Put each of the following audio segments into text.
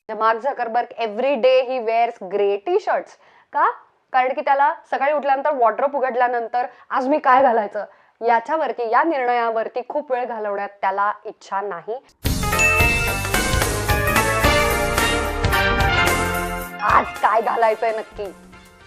Mark Zuckerberg every day ही wears grey T shirts. का? कारण की त्याला सकाळी उठल्यानंतर वॉर्डरोब उघडल्यानंतर आज मी काय घालायचं याच्यावरती, या निर्णयावरती खूप वेळ घालवण्यात त्याला इच्छा नाही. आज काय घालायचंय नक्की?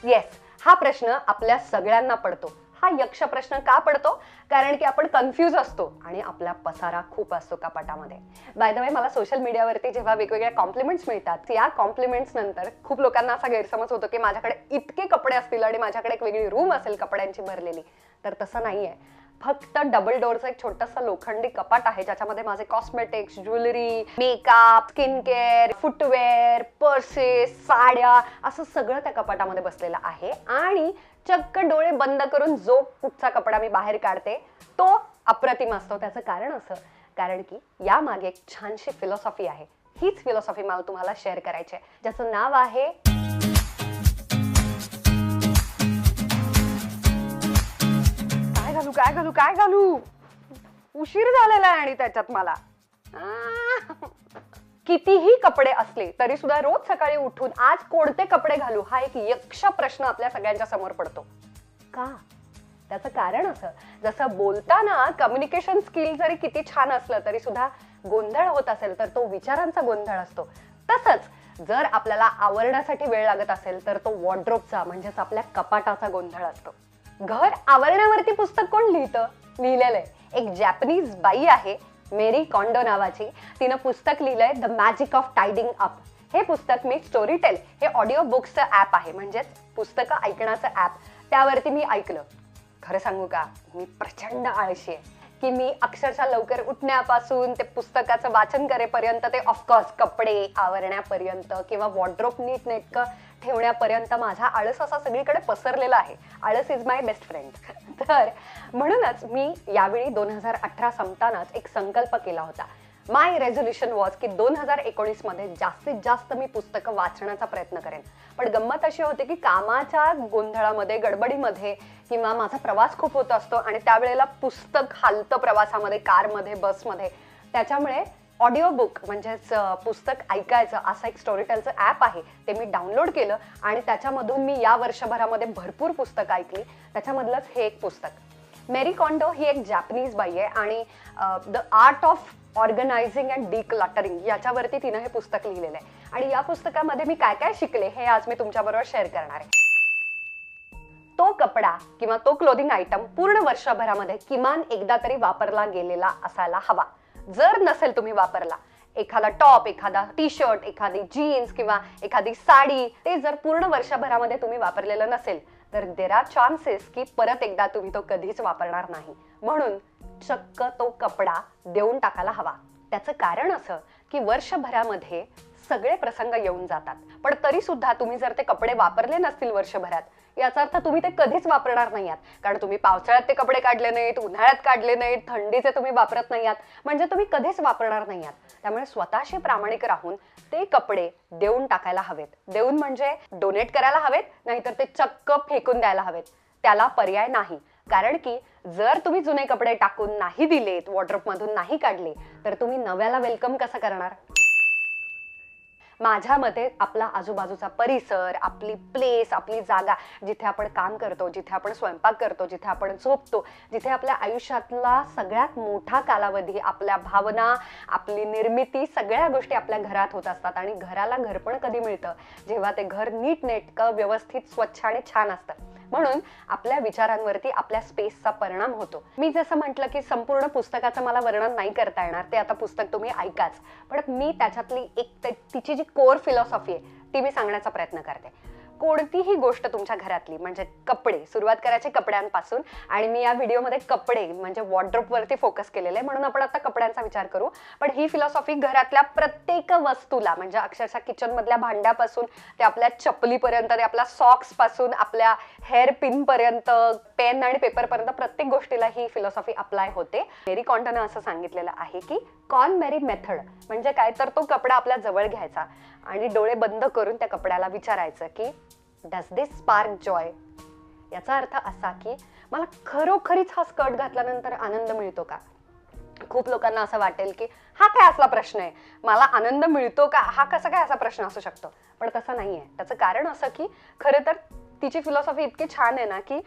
येस, हा प्रश्न आपल्या सगळ्यांना पडतो. हा यक्ष प्रश्न का पडतो? कारण की आपण कन्फ्यूज असतो आणि आपला पसारा खूप असतो कपाटामध्ये. बाय द वे, मला सोशल मीडियावरती जेव्हा वेगवेगळ्या कॉम्प्लिमेंट्स मिळतात, या कॉम्प्लिमेंट्स नंतर खूप लोकांना असा गैरसमज होतो की माझ्याकडे इतके कपडे असतील आणि माझ्याकडे एक वेगळी रूम असेल कपड्यांची भरलेली. तर तसं नाहीये. फक्त डबल डोअरचं एक छोटंसं लोखंडी कपाट आहे ज्याच्यामध्ये माझे cosmetics, jewellery, makeup, skin care, footwear, purses, साड्या असं सगळं त्या कपाटामध्ये बसलेलं आहे. आणि चक्क डोळे बंद करून जो कुठचा कपडा मी बाहेर काढते तो अप्रतिम असतो. त्याचं कारण असं, कारण की यामागे एक छानशी फिलॉसॉफी आहे. हीच फिलॉसॉफी मला तुम्हाला शेअर करायची आहे, ज्याचं नाव आहे काय घालू काय घालू. उशीर झालेला आहे आणि त्याच्यात मला कितीही कपडे असले तरी सुद्धा रोज सकाळी उठून आज कोणते कपडे घालू हा एक यक्ष प्रश्न आपल्या सगळ्यांच्या समोर पडतो. का? त्याचं कारण असं, जसं बोलताना कम्युनिकेशन स्किल जरी किती छान असलं तरी सुद्धा गोंधळ होत असेल तर तो विचारांचा गोंधळ असतो. तसंच जर आपल्याला आवरण्यासाठी वेळ लागत असेल तर तो वॉर्डरोबचा म्हणजेच आपल्या कपाटाचा गोंधळ असतो. घर आवरण्यावरती पुस्तक कोण लिहितं? लिहिलेलं आहे एक जॅपनीज बाई आहे मेरी कॉन्डो नावाची. तिनं पुस्तक लिहिलंय the magic of tidying up. हे पुस्तक मी स्टोरीटेल हे ऑडिओ बुक्सचं ऍप आहे, म्हणजेच पुस्तकं ऐकण्याचं ऍप, त्यावरती मी ऐकलं. खरं सांगू का, मी प्रचंड आळशी आहे की मी अक्षरशः लवकर उठण्यापासून ते पुस्तकाचं वाचन करेपर्यंत, ते ऑफकोर्स कपडे आवरण्यापर्यंत किंवा वॉर्डरोब नीट नेटकं ठेवण्यापर्यंत माझा आळस असा सगळीकडे पसरलेला आहे. आळस इज माय बेस्ट फ्रेंड. तर म्हणूनच मी यावेळी 2018 संपतानाच एक संकल्प केला होता. माय रेझोल्युशन वॉज की 2019 मध्ये जास्तीत जास्त मी पुस्तकं वाचण्याचा प्रयत्न करेन. पण गंमत अशी होते की कामाच्या गोंधळामध्ये, गडबडीमध्ये किंवा माझा प्रवास खूप होत असतो आणि त्यावेळेला पुस्तक हालतं प्रवासामध्ये, कारमध्ये, बसमध्ये. त्याच्यामुळे ऑडिओ बुक म्हणजेच पुस्तक ऐकायचं असं एक स्टोरीटेलचं ऍप आहे, ते मी डाउनलोड केलं आणि त्याच्यामधून मी या वर्षभरामध्ये भरपूर पुस्तकं ऐकली. त्याच्यामधलंच हे एक पुस्तक. मेरी कॉन्डो ही एक जॅपनीज बाई आहे आणि the art of organising and decluttering याच्यावरती तिनं हे पुस्तक लिहिलेलं आहे. आणि या पुस्तकामध्ये मी काय काय शिकले हे आज मी तुमच्याबरोबर शेअर करणार आहे. तो कपडा किंवा तो क्लोथिंग आयटम पूर्ण वर्षभरामध्ये किमान एकदा तरी वापरला गेलेला असायला हवा. जर नसेल तुम्ही वापरला, एखादा टॉप, एखादा टी शर्ट, एखादी जीन्स किंवा एखादी साडी, ते जर पूर्ण वर्षभरामध्ये तुम्ही वापरलेलं नसेल तर देर आर चान्सेस की परत एकदा तुम्ही तो कधीच वापरणार नाही. म्हणून चक्क तो कपडा देऊन टाकायला हवा. त्याचं कारण असं की वर्षभरामध्ये सगळे प्रसंग येऊन जातात, पण तरी सुद्धा तुम्ही जर ते कपडे वापरले नसतील वर्षभरात, याचा अर्थ तुम्ही ते कधीच वापरणार नाही आहात. कारण तुम्ही पावसाळ्यात ते कपडे काढले नाहीत, उन्हाळ्यात काढले नाहीत, थंडीचे तुम्ही वापरत नाही आहात, म्हणजे तुम्ही कधीच वापरणार नाही आहात. त्यामुळे स्वतःशी प्रामाणिक राहून ते कपडे देऊन टाकायला हवेत. देऊन म्हणजे डोनेट करायला हवेत, नाहीतर ते चक्क फेकून द्यायला हवेत. त्याला पर्याय नाही. कारण की जर तुम्ही जुने कपडे टाकून नाही दिलेत, वॉर्डरोब मधून नाही काढले, तर तुम्ही नव्याला वेलकम कसं करणार? माझ्या मते आपला आजूबाजूचा परिसर, आपली प्लेस, आपली जागा, जिथे आपण काम करतो, जिथे आपण स्वयंपाक करतो, जिथे आपण झोपतो, जिथे आपल्या आयुष्यातला सगळ्यात मोठा कालावधी, आपल्या भावना, आपली निर्मिती, सगळ्या गोष्टी आपल्या घरात होत असतात. आणि घराला घर पण कधी मिळतं? जेव्हा ते घर नीट नेटकं, व्यवस्थित, स्वच्छ आणि छान असतं. म्हणून आपल्या विचारांवरती, आपल्या स्पेसचा परिणाम होतो. मी जसं म्हटलं की संपूर्ण पुस्तकाचं मला वर्णन नाही करता येणार, ते आता पुस्तक तुम्ही ऐकाच. पण मी त्याच्यातली एक तिची जी कोर फिलॉसॉफी आहे ती मी सांगण्याचा प्रयत्न करते. कोणतीही गोष्ट तुमच्या घरातली, म्हणजे कपडे, सुरुवात करायची कपड्यांपासून, आणि मी या व्हिडिओमध्ये कपडे म्हणजे वॉर्डरोब वरती फोकस केलेले आहे, म्हणून आपण आता कपड्यांचा विचार करू. पण ही फिलॉसॉफी घरातल्या प्रत्येक वस्तूला, म्हणजे अक्षरशः किचन मधल्या भांड्यापासून ते आपल्या चपलीपर्यंत, ते आपल्या सॉक्स पासून आपल्या हेअर पिन पर्यंत, पेन आणि पेपर पर्यंत, प्रत्येक गोष्टीला ही फिलॉसॉफी अप्लाय होते. मेरी कॉन्डोनं असं सांगितलेलं आहे की कॉन मेरी मेथड म्हणजे काय, तर तो कपडा आपल्या जवळ घ्यायचा आणि डोळे बंद करून त्या कपड्याला विचारायचं की डज दिस स्पार्क जॉय. याचा अर्थ असा की मला खरोखरीच हा स्कर्ट घातल्यानंतर आनंद मिळतो का? खूप लोकांना असं वाटेल की हा काय असला प्रश्न आहे, मला आनंद मिळतो का, हा कसा काय असा प्रश्न असू शकतो. पण तसं नाहीये. त्याचं कारण असं की खरं तर तिची फिलॉसॉफी इतकी छान आहे ना की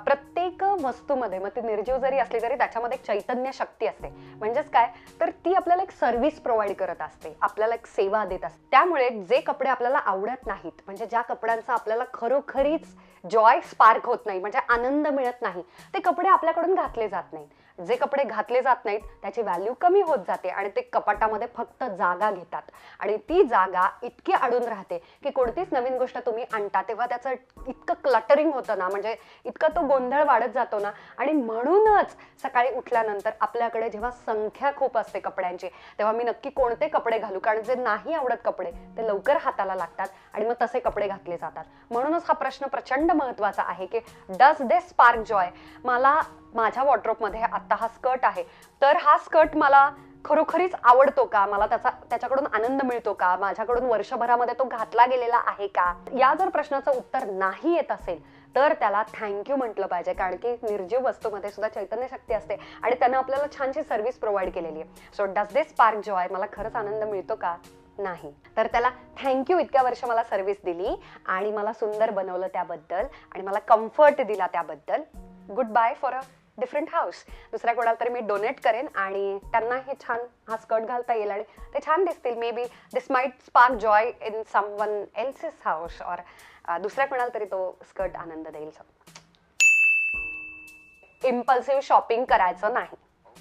प्रत्येक वस्तूमध्ये, मग ती निर्जीव जरी असली तरी त्याच्यामध्ये एक चैतन्य शक्ती असते. म्हणजेच काय, तर ती आपल्याला एक सर्व्हिस प्रोव्हाइड करत असते, आपल्याला एक सेवा देत असते. त्यामुळे जे कपडे आपल्याला आवडत नाहीत, म्हणजे ज्या कपड्यांचा आपल्याला खरोखरीच जॉय स्पार्क होत नाही, म्हणजे आनंद मिळत नाही, ते कपडे आपल्याकडून घातले जात नाहीत. जे कपडे घातले जात नाहीत त्याची व्हॅल्यू कमी होत जाते आणि ते कपाटामध्ये फक्त जागा घेतात. आणि ती जागा इतकी अडून राहते की कोणतीच नवीन गोष्ट तुम्ही आणता तेव्हा त्याचं इतकं क्लटरिंग होतं ना, म्हणजे इतका तो गोंधळ वाढत जातो ना. आणि म्हणूनच सकाळी उठल्यानंतर आपल्याकडे जेव्हा संख्या खूप असते कपड्यांची, तेव्हा मी नक्की कोणते कपडे घालू, कारण जे नाही आवडत कपडे ते लवकर हाताला लागतात आणि मग तसे कपडे घातले जातात. म्हणूनच हा प्रश्न प्रचंड महत्वाचा आहे की डज दे स्पार्क जॉय. मला माझ्या वॉर्डरोबमध्ये आता हा स्कर्ट आहे, तर हा स्कर्ट मला खरोखरीच आवडतो का, मला त्याच्याकडून आनंद मिळतो का, माझ्याकडून वर्षभरामध्ये तो घातला गेलेला आहे का. या जर प्रश्नाचं उत्तर नाही येत असेल तर त्याला थँक्यू म्हटलं पाहिजे, कारण की निर्जीव वस्तूमध्ये सुद्धा चैतन्य शक्ती असते आणि त्यानं आपल्याला छानशी सर्व्हिस प्रोव्हाइड केलेली आहे. So does they spark Joy, मला खरंच आनंद मिळतो का, नाही, तर त्याला थँक्यू, इतक्या वर्ष मला सर्व्हिस दिली आणि मला सुंदर बनवलं त्याबद्दल आणि मला कम्फर्ट दिला त्याबद्दल. Goodbye for a different house. दुसऱ्या कोणाला तरी मी डोनेट करेन आणि त्यांना हे छान हा स्कर्ट घालता येईल आणि ते छान दिसतील. May be this might spark joy in someone else's house, और दुसऱ्या कोणाला तरी तो स्कर्ट आनंद देईल. इम्पल्सिव्ह शॉपिंग करायचं नाही.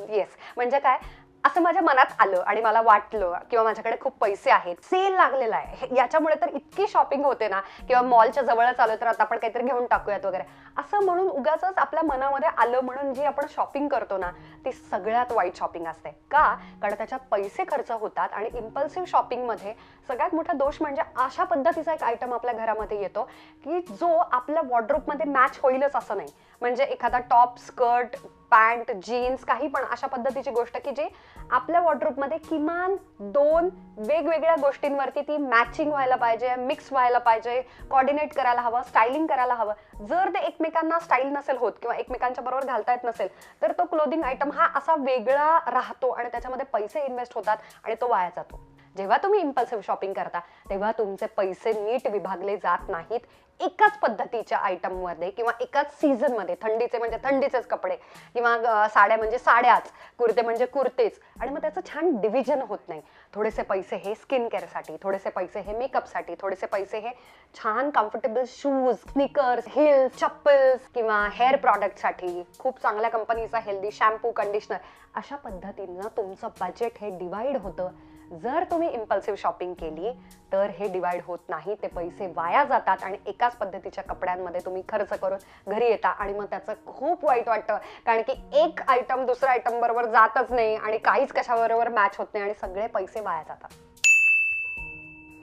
येस, म्हणजे काय, असं माझ्या मनात आलं आणि मला वाटलं किंवा माझ्याकडे खूप पैसे आहेत, सेल लागलेला आहे, याच्यामुळे तर इतकी शॉपिंग होते ना, किंवा मॉलच्या जवळच आलो तर आता आपण काहीतरी घेऊन टाकूयात वगैरे, असं म्हणून उगाचच आपल्या मनामध्ये आलं म्हणून जी आपण शॉपिंग करतो ना, ती सगळ्यात वाईट शॉपिंग असते. का, कारण त्याच्यात पैसे खर्च होतात. आणि इम्पल्सिव्ह शॉपिंग मध्ये सगळ्यात मोठा दोष म्हणजे अशा पद्धतीचा एक आयटम आपल्या घरामध्ये येतो की जो आपल्या वॉर्डरोबमध्ये मॅच होईलच असं नाही. म्हणजे एखादा टॉप, स्कर्ट, पॅन्ट, जीन्स, काही पण अशा पद्धतीची गोष्ट की जे आपल्या वॉर्डरोबमध्ये किमान 2 वेगवेगळ्या गोष्टींवरती ती मॅचिंग व्हायला पाहिजे, मिक्स व्हायला पाहिजे, कोऑर्डिनेट करायला हवं, स्टायलिंग करायला हवं. जर ते एकमेकांना स्टाईल नसेल होत किंवा एकमेकांच्या बरोबर घालता येत नसेल तर तो क्लोथिंग आयटम हा असा वेगळा राहतो आणि त्याच्यामध्ये पैसे इन्व्हेस्ट होतात आणि तो वाया जातो. जेव्हा तुम्ही इम्पल्सिव्ह शॉपिंग करता तेव्हा तुमचे पैसे नीट विभागले जात नाहीत. एकाच पद्धतीच्या आयटममध्ये किंवा एकाच सीझन मध्ये, थंडीचे म्हणजे थंडीचेच कपडे किंवा साड्या म्हणजे साड्याच, कुर्ते म्हणजे कुर्तेच, आणि मग त्याचं छान डिव्हिजन होत नाही. थोडेसे पैसे हे स्किन केअरसाठी, थोडेसे पैसे हे मेकअपसाठी, थोडेसे पैसे हे छान कम्फर्टेबल शूज, स्निकर्स, हिल्स, चप्पल्स किंवा हेअर प्रॉडक्टसाठी, खूप चांगल्या कंपनीचा हेल्दी शॅम्पू, कंडिशनर, अशा पद्धतीनं तुमचं बजेट हे डिवाइड होतं. जर तुम्ही इम्पल्सिव्ह शॉपिंग केली तर हे डिवाइड होत नाही, ते पैसे वाया जातात आणि एकाच पद्धतीच्या कपड्यांमध्ये तुम्ही खर्च करून घरी येता आणि मग त्याचं खूप वाईट वाटतं, कारण की एक आयटम दुसऱ्या आयटम बरोबर जातच नाही आणि काहीच कशाबरोबर मॅच होत नाही आणि सगळे पैसे वाया जातात.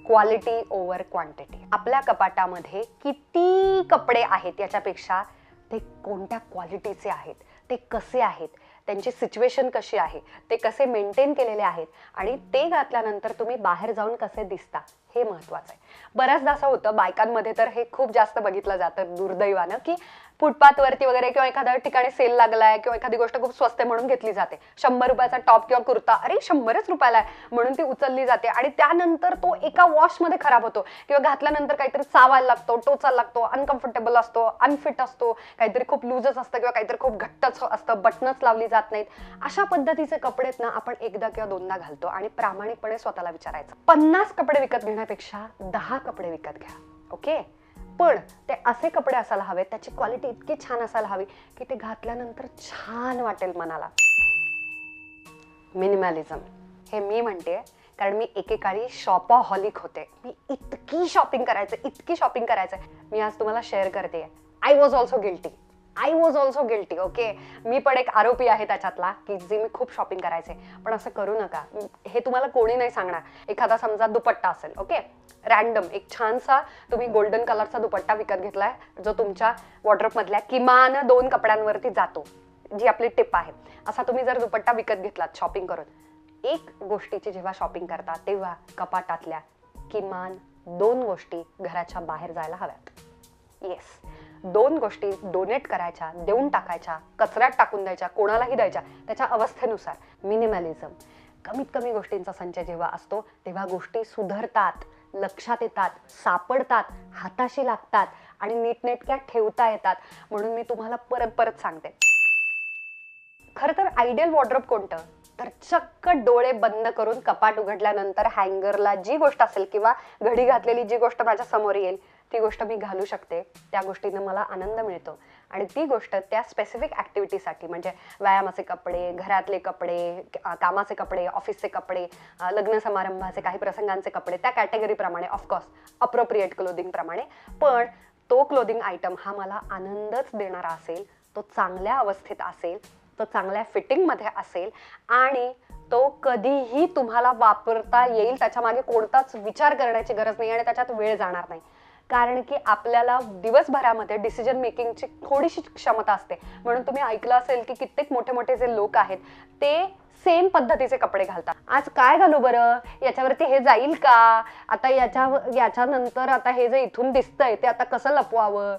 Quality over quantity. आपल्या कपाटामध्ये किती कपडे आहेत याच्यापेक्षा ते कोणत्या क्वालिटीचे आहेत, ते कसे आहेत, त्यांची सिच्युएशन कशी आहे, ते कसे मेंटेन केलेले आहेत आणि ते घातल्यानंतर तुम्ही बाहेर जाऊन कसे दिसता हे महत्वाचं आहे. बऱ्याचदा असं होतं बायकांमध्ये, तर हे खूप जास्त बघितलं जातं दुर्दैवानं, की फुटपाथवरती वगैरे किंवा एखाद्या ठिकाणी सेल लागलाय किंवा एखादी गोष्ट खूप स्वस्त म्हणून घेतली जाते. 100 रुपयाचा टॉप किंवा कुर्ता, अरे 100च रुपयाला आहे म्हणून ती उचलली जाते आणि त्यानंतर तो एका वॉशमध्ये खराब होतो किंवा घातल्यानंतर काहीतरी चावायला लागतो, टोचायला लागतो, अनकम्फर्टेबल असतो, अनफिट असतो, काहीतरी खूप लूजच असतं किंवा काहीतरी खूप घट्टच असतं, बटनच लावली जात नाहीत. अशा पद्धतीचे कपडेत ना आपण एकदा किंवा दोनदा घालतो आणि प्रामाणिकपणे स्वतःला विचारायचं, 50 कपडे विकत घेण्यापेक्षा 10 कपडे विकत घ्या. ओके, पण ते असे कपडे असायला हवेत, त्याची क्वालिटी इतकी छान असायला हवी की ते घातल्यानंतर छान वाटेल मनाला. मिनिमलिझम हे मी म्हणते कारण मी एकेकाळी शॉपaholic होते. मी इतकी शॉपिंग करायचे. मी आज तुम्हाला शेअर करते. I was also guilty. Okay, मी पण एक आरोपी आहे त्याच्यातला की जे मी खूप शॉपिंग करायचे. पण असं करू नका, हे तुम्हाला कोणी नाही सांगणार. एखादा समजा दुपट्टा असेल, ओके, रॅन्डम एक छानसा तुम्ही गोल्डन कलरचा दुपट्टा विकत घेतलाय जो तुमच्या वॉर्डरोब मधल्या किमान 2 कपड्यांवरती जातो, जी आपली टिप आहे. असा तुम्ही जर दुपट्टा विकत घेतलात शॉपिंग करून, एक गोष्टीची जेव्हा शॉपिंग करता तेव्हा कपाटातल्या किमान 2 गोष्टी घराच्या बाहेर जायला हव्यात. येस, 2 गोष्टी डोनेट करायच्या, देऊन टाकायच्या, कचऱ्यात टाकून द्यायच्या, कोणालाही द्यायच्या, त्याच्या अवस्थेनुसार. मिनिमलिझम. कमीत कमी गोष्टींचा संच जेव्हा असतो तेव्हा गोष्टी सुधारतात, लक्षात येतात, सापडतात, हाताशी लागतात आणि नीटनेटक्या ठेवता येतात. म्हणून मी तुम्हाला परत परत सांगते, खरं तर आयडियल वॉर्डरोब कोणतं? तर चक्क डोळे बंद करून कपाट उघडल्यानंतर हँगरला जी गोष्ट असेल किंवा घडी घातलेली जी गोष्ट माझ्या समोर येईल ती गोष्ट मी घालू शकते. त्या गोष्टीनं मला आनंद मिळतो आणि ती गोष्ट त्या स्पेसिफिक ॲक्टिव्हिटीसाठी, म्हणजे व्यायामाचे कपडे, घरातले कपडे, कामाचे कपडे, ऑफिसचे कपडे, लग्न समारंभाचे काही प्रसंगांचे कपडे, त्या कॅटेगरीप्रमाणे, ऑफकोर्स अप्रोप्रिएट क्लोदिंगप्रमाणे. पण तो क्लोदिंग आयटम हा मला आनंदच देणारा असेल, तो चांगल्या अवस्थेत असेल, तो चांगल्या फिटिंगमध्ये असेल आणि तो कधीही तुम्हाला वापरता येईल, त्याच्या मागे कोणताच विचार करण्याची गरज नाही आणि त्याच्यात वेळ जाणार नाही. कारण की आपल्याला दिवसभरामध्ये डिसिजन मेकिंगची थोडीशी क्षमता असते. म्हणून तुम्ही ऐकलं असेल की कित्येक मोठे मोठे जे लोक आहेत ते सेम पद्धतीचे कपडे घालतात. आज काय घालू बरं, याच्यावरती हे जाईल का, आता याच्यानंतर आता हे जे इथून दिसतंय ते आता कसं लपवावं,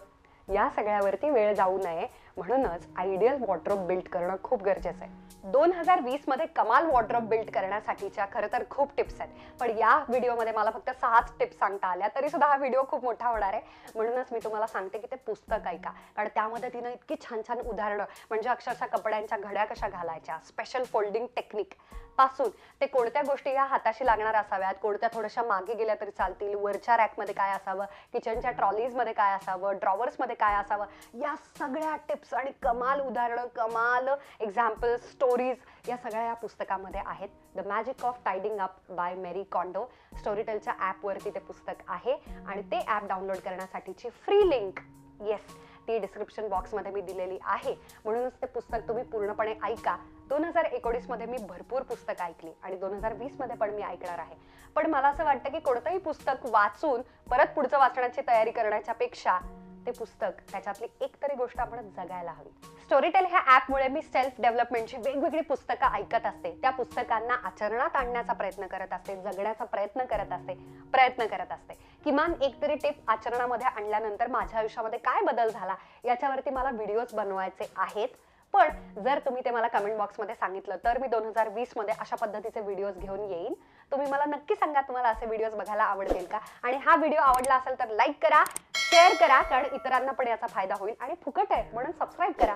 या सगळ्यावरती वेळ जाऊ नये. म्हणूनच आयडियल वॉर्डरोब बिल्ड करणं खूप गरजेचं आहे. 2020 मध्ये कमाल वॉर्डरोब बिल्ड करण्यासाठीच्या खरं तर खूप टिप्स आहेत, पण या व्हिडिओमध्ये मला फक्त 6च टिप्स सांगता आल्या. तरी सुद्धा हा व्हिडिओ खूप मोठा होणार आहे, म्हणूनच मी तुम्हाला सांगते की ते पुस्तक ऐका. कारण त्यामध्ये तिनं इतकी छान छान उदाहरणं, म्हणजे अक्षरशः कपड्यांच्या घड्या कशा घालायच्या, स्पेशल फोल्डिंग टेक्निक पासून ते कोणत्या गोष्टी या हाताशी लागणार असाव्यात, कोणत्या थोड्याशा मागे गेल्या तरी चालतील, वरच्या रॅकमध्ये काय असावं, किचनच्या ट्रॉलीजमध्ये काय असावं, ड्रॉवर्समध्ये काय असावं, या सगळ्या टिप्स आणि कमाल उदाहरणं, कमाल एक्झाम्पल, स्टोरीज या सगळ्या या पुस्तकामध्ये आहेत. The magic of tidying up by Marie Kondo. स्टोरीटेलच्या ॲपवरती ते पुस्तक आहे आणि ते ॲप डाउनलोड करण्यासाठीची फ्री लिंक, येस, ती डिस्क्रिप्शन बॉक्समध्ये मी दिलेली आहे. म्हणूनच ते पुस्तक तुम्ही पूर्णपणे ऐका. 2019 मध्ये मी भरपूर पुस्तकं ऐकली आणि 2020 मध्ये पण मी ऐकणार आहे. पण मला असं वाटतं की कोणतंही पुस्तक वाचून परत पुढचं वाचण्याची तयारी करण्याच्या पेक्षा ते पुस्तक, त्याच्यातली एक तरी गोष्ट आपण जगायला हवी. स्टोरीटेल ह्या ॲपमुळे मी सेल्फ डेव्हलपमेंटची वेगवेगळी पुस्तकं ऐकत असते, त्या पुस्तकांना आचरणात आणण्याचा प्रयत्न करत असते, जगण्याचा प्रयत्न करत असते. किमान एक तरी टिप आचरणामध्ये आणल्यानंतर माझ्या आयुष्यामध्ये काय बदल झाला याच्यावरती मला व्हिडिओज बनवायचे आहेत. पण जर तुम्ही ते मला कमेंट बॉक्समध्ये सांगितलं तर मी 2020 मध्ये अशा पद्धतीचे व्हिडिओज घेऊन येईन. तुम्ही मला नक्की सांगा तुम्हाला असे व्हिडिओज बघायला आवडतील का, आणि हा व्हिडिओ आवडला असेल तर लाईक करा, शेअर करा, कारण इतरांना पण याचा फायदा होईल आणि फुकट आहे म्हणून सबस्क्राईब करा.